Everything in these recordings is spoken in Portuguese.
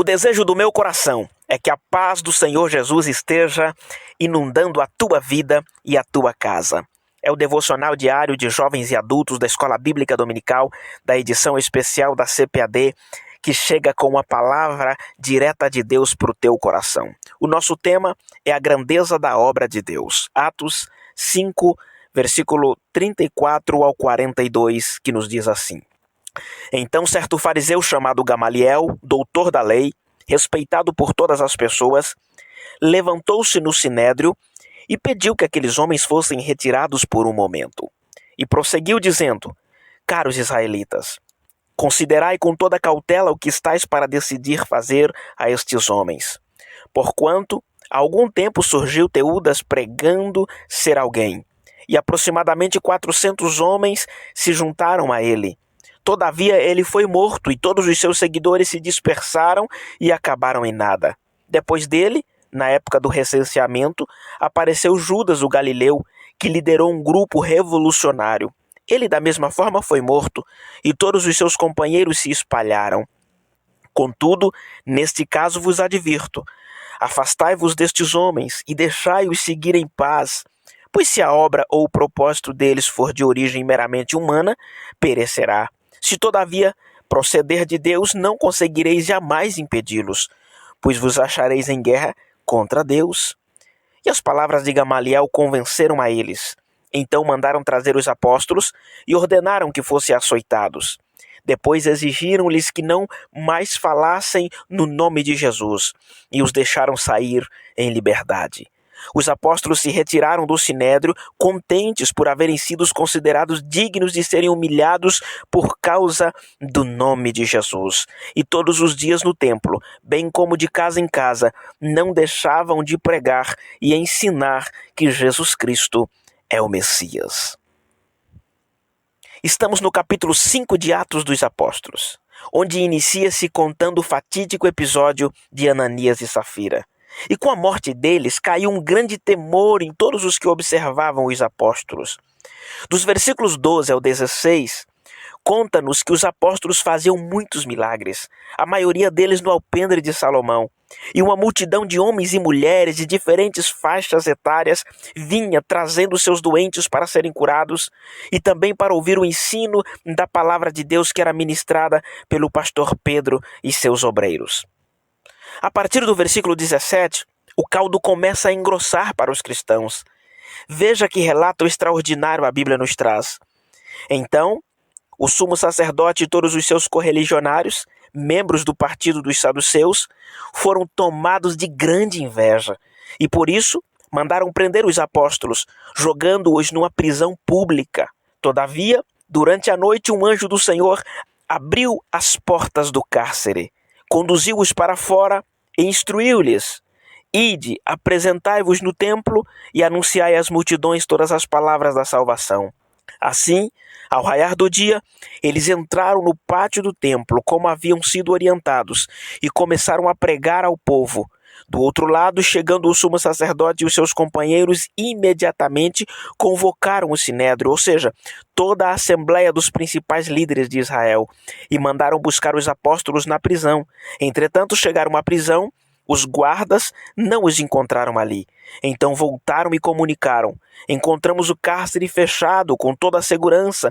desejo do meu coração é que a paz do Senhor Jesus esteja inundando a tua vida e a tua casa. É o devocional diário de jovens e adultos da Escola Bíblica Dominical, da edição especial da CPAD, que chega com uma palavra direta de Deus para o teu coração. O nosso tema é a grandeza da obra de Deus. Atos 5, versículo 34 ao 42, que nos diz assim: Então certo fariseu chamado Gamaliel, doutor da lei, respeitado por todas as pessoas, levantou-se no sinédrio e pediu que aqueles homens fossem retirados por um momento. E prosseguiu dizendo: Caros israelitas, considerai com toda cautela o que estáis para decidir fazer a estes homens. Porquanto, há algum tempo surgiu Teudas pregando ser alguém, e aproximadamente 400 homens se juntaram a ele. Todavia ele foi morto e todos os seus seguidores se dispersaram e acabaram em nada. Depois dele, na época do recenseamento, apareceu Judas o Galileu, que liderou um grupo revolucionário. Ele da mesma forma foi morto e todos os seus companheiros se espalharam. Contudo, neste caso vos advirto, afastai-vos destes homens e deixai-os seguir em paz, pois se a obra ou o propósito deles for de origem meramente humana, perecerá. Se todavia proceder de Deus, não conseguireis jamais impedi-los, pois vos achareis em guerra contra Deus. E as palavras de Gamaliel convenceram a eles. Então mandaram trazer os apóstolos e ordenaram que fossem açoitados. Depois exigiram-lhes que não mais falassem no nome de Jesus e os deixaram sair em liberdade. Os apóstolos se retiraram do sinédrio, contentes por haverem sido considerados dignos de serem humilhados por causa do nome de Jesus. E todos os dias no templo, bem como de casa em casa, não deixavam de pregar e ensinar que Jesus Cristo é o Messias. Estamos no capítulo 5 de Atos dos Apóstolos, onde inicia-se contando o fatídico episódio de Ananias e Safira. E com a morte deles caiu um grande temor em todos os que observavam os apóstolos. Dos versículos 12 ao 16, conta-nos que os apóstolos faziam muitos milagres, a maioria deles no alpendre de Salomão. E uma multidão de homens e mulheres de diferentes faixas etárias vinha trazendo seus doentes para serem curados e também para ouvir o ensino da palavra de Deus que era ministrada pelo pastor Pedro e seus obreiros. A partir do versículo 17, o caldo começa a engrossar para os cristãos. Veja que relato extraordinário a Bíblia nos traz. Então, o sumo sacerdote e todos os seus correligionários, membros do partido dos saduceus, foram tomados de grande inveja e, por isso, mandaram prender os apóstolos, jogando-os numa prisão pública. Todavia, durante a noite, um anjo do Senhor abriu as portas do cárcere, conduziu-os para fora e instruiu-lhes: Ide, apresentai-vos no templo e anunciai às multidões todas as palavras da salvação. Assim, ao raiar do dia, eles entraram no pátio do templo, como haviam sido orientados, e começaram a pregar ao povo. Do outro lado, chegando o sumo sacerdote e os seus companheiros, imediatamente convocaram o sinédrio, ou seja, toda a assembleia dos principais líderes de Israel, e mandaram buscar os apóstolos na prisão. Entretanto, chegaram à prisão, os guardas não os encontraram ali. Então voltaram e comunicaram: Encontramos o cárcere fechado com toda a segurança,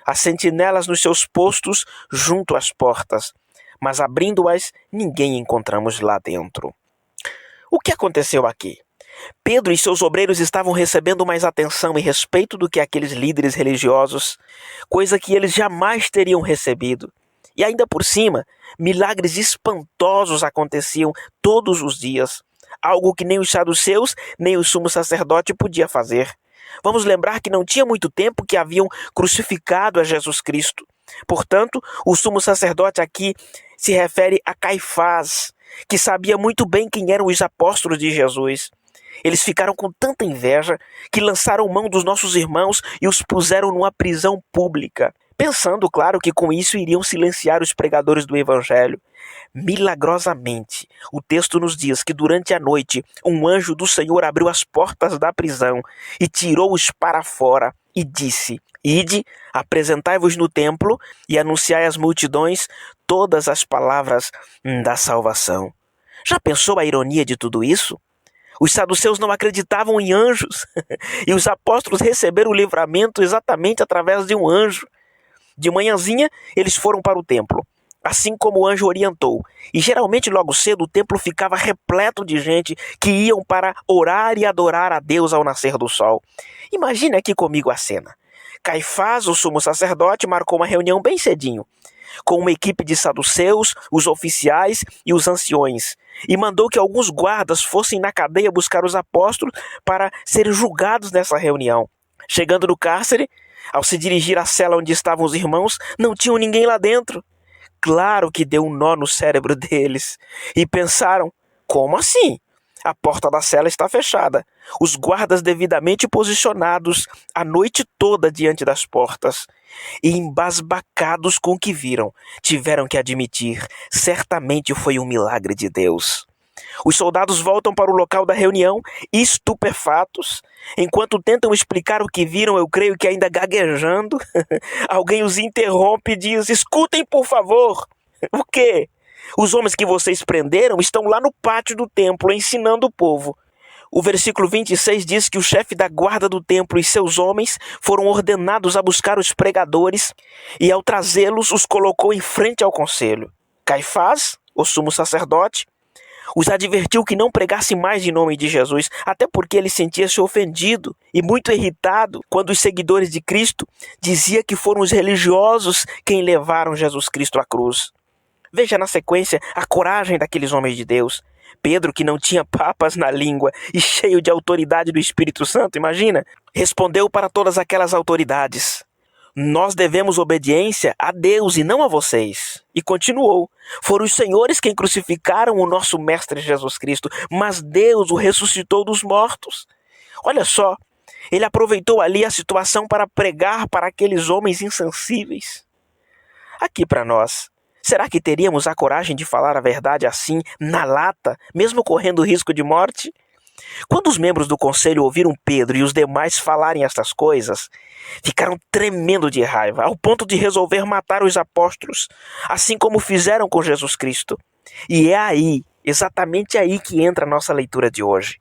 as sentinelas nos seus postos junto às portas, mas abrindo-as, ninguém encontramos lá dentro. O que aconteceu aqui? Pedro e seus obreiros estavam recebendo mais atenção e respeito do que aqueles líderes religiosos, coisa que eles jamais teriam recebido. E ainda por cima, milagres espantosos aconteciam todos os dias, algo que nem os saduceus nem o sumo sacerdote podia fazer. Vamos lembrar que não tinha muito tempo que haviam crucificado a Jesus Cristo. Portanto, o sumo sacerdote aqui se refere a Caifás, que sabia muito bem quem eram os apóstolos de Jesus. Eles ficaram com tanta inveja que lançaram mão dos nossos irmãos e os puseram numa prisão pública, pensando, claro, que com isso iriam silenciar os pregadores do Evangelho. Milagrosamente, o texto nos diz que durante a noite um anjo do Senhor abriu as portas da prisão e tirou-os para fora e disse: Ide, apresentai-vos no templo e anunciai às multidões todas as palavras da salvação. Já pensou a ironia de tudo isso? Os saduceus não acreditavam em anjos e os apóstolos receberam o livramento exatamente através de um anjo. De manhãzinha, eles foram para o templo, assim como o anjo orientou. E geralmente logo cedo o templo ficava repleto de gente que iam para orar e adorar a Deus ao nascer do sol. Imagine aqui comigo a cena. Caifás, o sumo sacerdote, marcou uma reunião bem cedinho, com uma equipe de saduceus, os oficiais e os anciões, e mandou que alguns guardas fossem na cadeia buscar os apóstolos para serem julgados nessa reunião. Chegando no cárcere, ao se dirigir à cela onde estavam os irmãos, não tinham ninguém lá dentro. Claro que deu um nó no cérebro deles, e pensaram: como assim? A porta da cela está fechada, os guardas devidamente posicionados a noite toda diante das portas. E embasbacados com o que viram, tiveram que admitir: certamente foi um milagre de Deus. Os soldados voltam para o local da reunião, estupefatos. Enquanto tentam explicar o que viram, eu creio que ainda gaguejando, alguém os interrompe e diz: escutem, por favor. O quê? Os homens que vocês prenderam estão lá no pátio do templo ensinando o povo. O versículo 26 diz que o chefe da guarda do templo e seus homens foram ordenados a buscar os pregadores e, ao trazê-los, os colocou em frente ao conselho. Caifás, o sumo sacerdote, os advertiu que não pregassem mais em nome de Jesus, até porque ele sentia-se ofendido e muito irritado quando os seguidores de Cristo diziam que foram os religiosos quem levaram Jesus Cristo à cruz. Veja na sequência a coragem daqueles homens de Deus. Pedro, que não tinha papas na língua e cheio de autoridade do Espírito Santo, imagina, respondeu para todas aquelas autoridades: nós devemos obediência a Deus e não a vocês. E continuou: foram os senhores quem crucificaram o nosso Mestre Jesus Cristo, mas Deus o ressuscitou dos mortos. Olha só, ele aproveitou ali a situação para pregar para aqueles homens insensíveis. Aqui para nós, será que teríamos a coragem de falar a verdade assim, na lata, mesmo correndo risco de morte? Quando os membros do conselho ouviram Pedro e os demais falarem estas coisas, ficaram tremendo de raiva, ao ponto de resolver matar os apóstolos, assim como fizeram com Jesus Cristo. E é aí, exatamente aí, que entra a nossa leitura de hoje.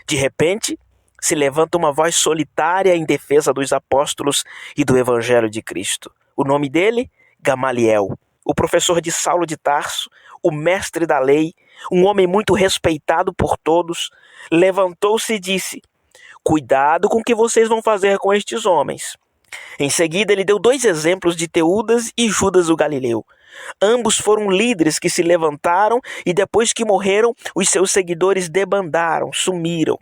De repente, se levanta uma voz solitária em defesa dos apóstolos e do Evangelho de Cristo. O nome dele? Gamaliel, o professor de Saulo de Tarso, o mestre da lei, um homem muito respeitado por todos, levantou-se e disse: cuidado com o que vocês vão fazer com estes homens. Em seguida, ele deu 2 exemplos de Teudas e Judas o Galileu. Ambos foram líderes que se levantaram e depois que morreram, os seus seguidores debandaram, sumiram.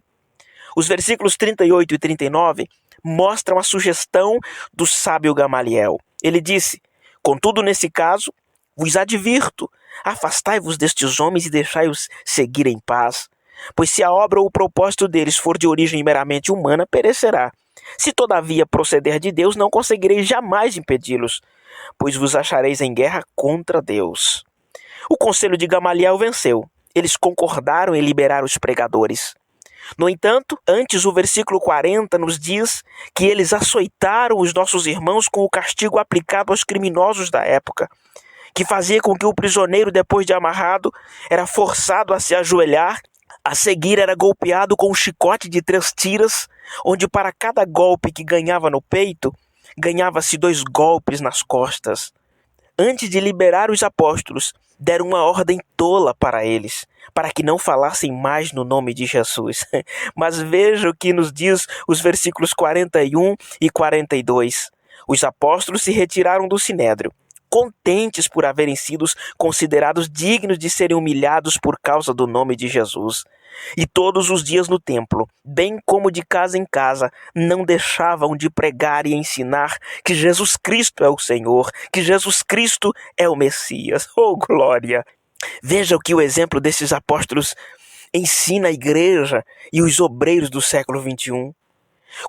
Os versículos 38 e 39 mostram a sugestão do sábio Gamaliel. Ele disse: contudo, nesse caso, vos advirto, afastai-vos destes homens e deixai-os seguir em paz. Pois se a obra ou o propósito deles for de origem meramente humana, perecerá. Se todavia proceder de Deus, não conseguireis jamais impedi-los, pois vos achareis em guerra contra Deus. O conselho de Gamaliel venceu. Eles concordaram em liberar os pregadores. No entanto, antes o versículo 40 nos diz que eles açoitaram os nossos irmãos com o castigo aplicado aos criminosos da época, que fazia com que o prisioneiro, depois de amarrado, era forçado a se ajoelhar. A seguir era golpeado com um chicote de 3 tiras, onde para cada golpe que ganhava no peito, ganhava-se 2 golpes nas costas. Antes de liberar os apóstolos, deram uma ordem tola para eles, para que não falassem mais no nome de Jesus. Mas veja o que nos diz os versículos 41 e 42. Os apóstolos se retiraram do sinédrio, contentes por haverem sido considerados dignos de serem humilhados por causa do nome de Jesus. E todos os dias no templo, bem como de casa em casa, não deixavam de pregar e ensinar que Jesus Cristo é o Senhor, que Jesus Cristo é o Messias. Oh, glória! Veja o que o exemplo desses apóstolos ensina a igreja e os obreiros do século XXI.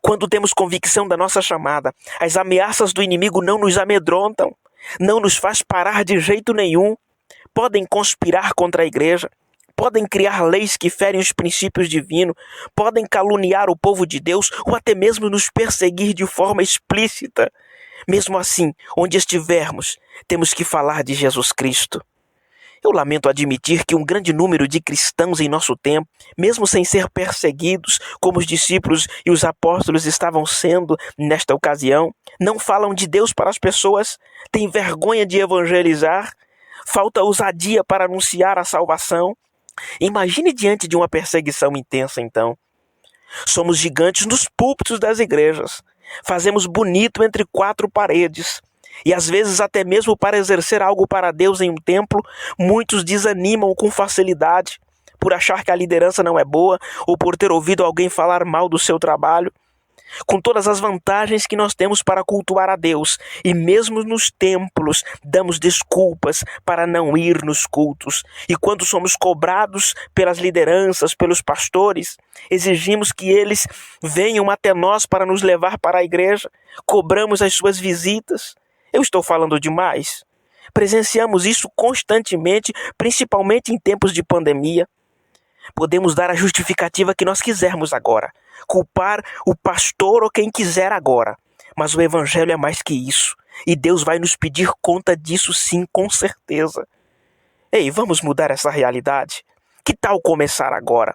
Quando temos convicção da nossa chamada, as ameaças do inimigo não nos amedrontam, não nos faz parar de jeito nenhum. Podem conspirar contra a igreja, podem criar leis que ferem os princípios divinos, podem caluniar o povo de Deus ou até mesmo nos perseguir de forma explícita. Mesmo assim, onde estivermos, temos que falar de Jesus Cristo. Eu lamento admitir que um grande número de cristãos em nosso tempo, mesmo sem ser perseguidos, como os discípulos e os apóstolos estavam sendo nesta ocasião, não falam de Deus para as pessoas, têm vergonha de evangelizar, falta ousadia para anunciar a salvação. Imagine diante de uma perseguição intensa, então. Somos gigantes nos púlpitos das igrejas, fazemos bonito entre quatro paredes, e às vezes até mesmo para exercer algo para Deus em um templo, muitos desanimam com facilidade por achar que a liderança não é boa ou por ter ouvido alguém falar mal do seu trabalho. Com todas as vantagens que nós temos para cultuar a Deus, e mesmo nos templos damos desculpas para não ir nos cultos. E quando somos cobrados pelas lideranças, pelos pastores, exigimos que eles venham até nós para nos levar para a igreja, cobramos as suas visitas. Eu estou falando demais? Presenciamos isso constantemente, principalmente em tempos de pandemia. Podemos dar a justificativa que nós quisermos agora, culpar o pastor ou quem quiser agora, mas o evangelho é mais que isso, e Deus vai nos pedir conta disso sim, com certeza. Ei, vamos mudar essa realidade? Que tal começar agora?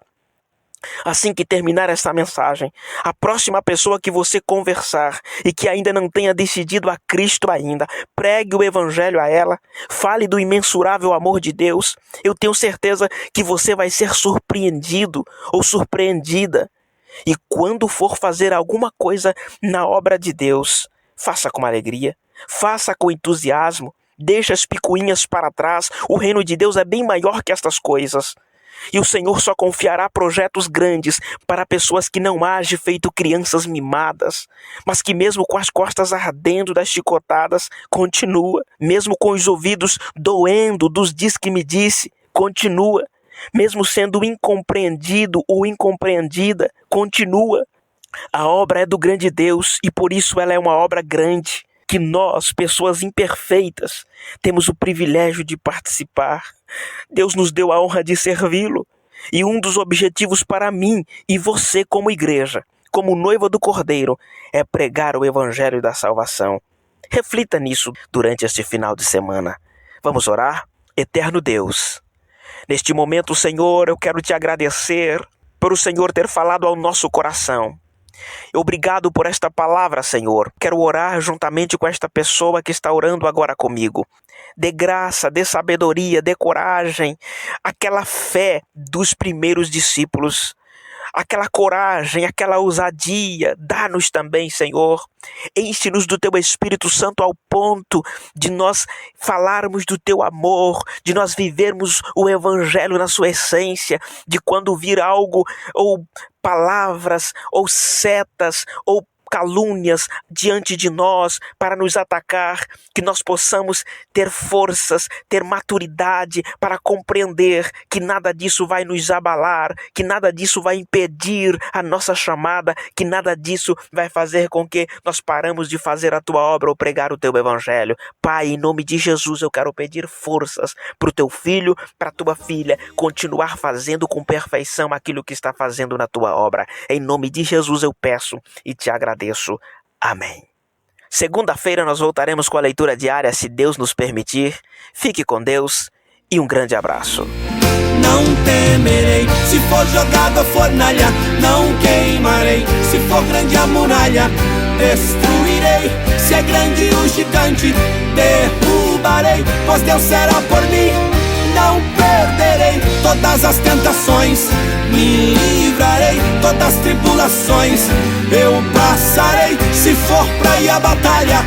Assim que terminar esta mensagem, a próxima pessoa que você conversar e que ainda não tenha decidido a Cristo ainda, pregue o evangelho a ela, fale do imensurável amor de Deus. Eu tenho certeza que você vai ser surpreendido ou surpreendida. E quando for fazer alguma coisa na obra de Deus, faça com alegria, faça com entusiasmo, deixe as picuinhas para trás. O reino de Deus é bem maior que estas coisas. E o Senhor só confiará projetos grandes para pessoas que não agem feito crianças mimadas, mas que mesmo com as costas ardendo das chicotadas, continua. Mesmo com os ouvidos doendo dos diz que me disse, continua. Mesmo sendo incompreendido ou incompreendida, continua. A obra é do grande Deus e por isso ela é uma obra grande, que nós, pessoas imperfeitas, temos o privilégio de participar. Deus nos deu a honra de servi-lo. E um dos objetivos para mim e você como igreja, como noiva do Cordeiro, é pregar o evangelho da salvação. Reflita nisso durante este final de semana. Vamos orar? Eterno Deus, neste momento, Senhor, eu quero te agradecer por o Senhor ter falado ao nosso coração. Obrigado por esta palavra, Senhor. Quero orar juntamente com esta pessoa que está orando agora comigo. Dê graça, dê sabedoria, dê coragem, aquela fé dos primeiros discípulos, aquela coragem, aquela ousadia. Dá-nos também, Senhor. Enche-nos do Teu Espírito Santo ao ponto de nós falarmos do Teu amor, de nós vivermos o Evangelho na sua essência, de quando vir algo, ou palavras, ou setas, ou calúnias diante de nós para nos atacar, que nós possamos ter forças, ter maturidade para compreender que nada disso vai nos abalar, que nada disso vai impedir a nossa chamada, que nada disso vai fazer com que nós paramos de fazer a Tua obra ou pregar o Teu Evangelho. Pai, em nome de Jesus, eu quero pedir forças para o Teu filho, para a Tua filha, continuar fazendo com perfeição aquilo que está fazendo na Tua obra. Em nome de Jesus eu peço e te agradeço. Amém. Segunda-feira nós voltaremos com a leitura diária, se Deus nos permitir. Fique com Deus e um grande abraço. Não temerei, se for jogado a fornalha, não queimarei, se for grande a muralha, destruirei, se é grande o gigante, derrubarei, pois Deus será por mim, não perderei todas as tentações, me livrarei todas as tribulações, eu passarei, se for pra ir à batalha,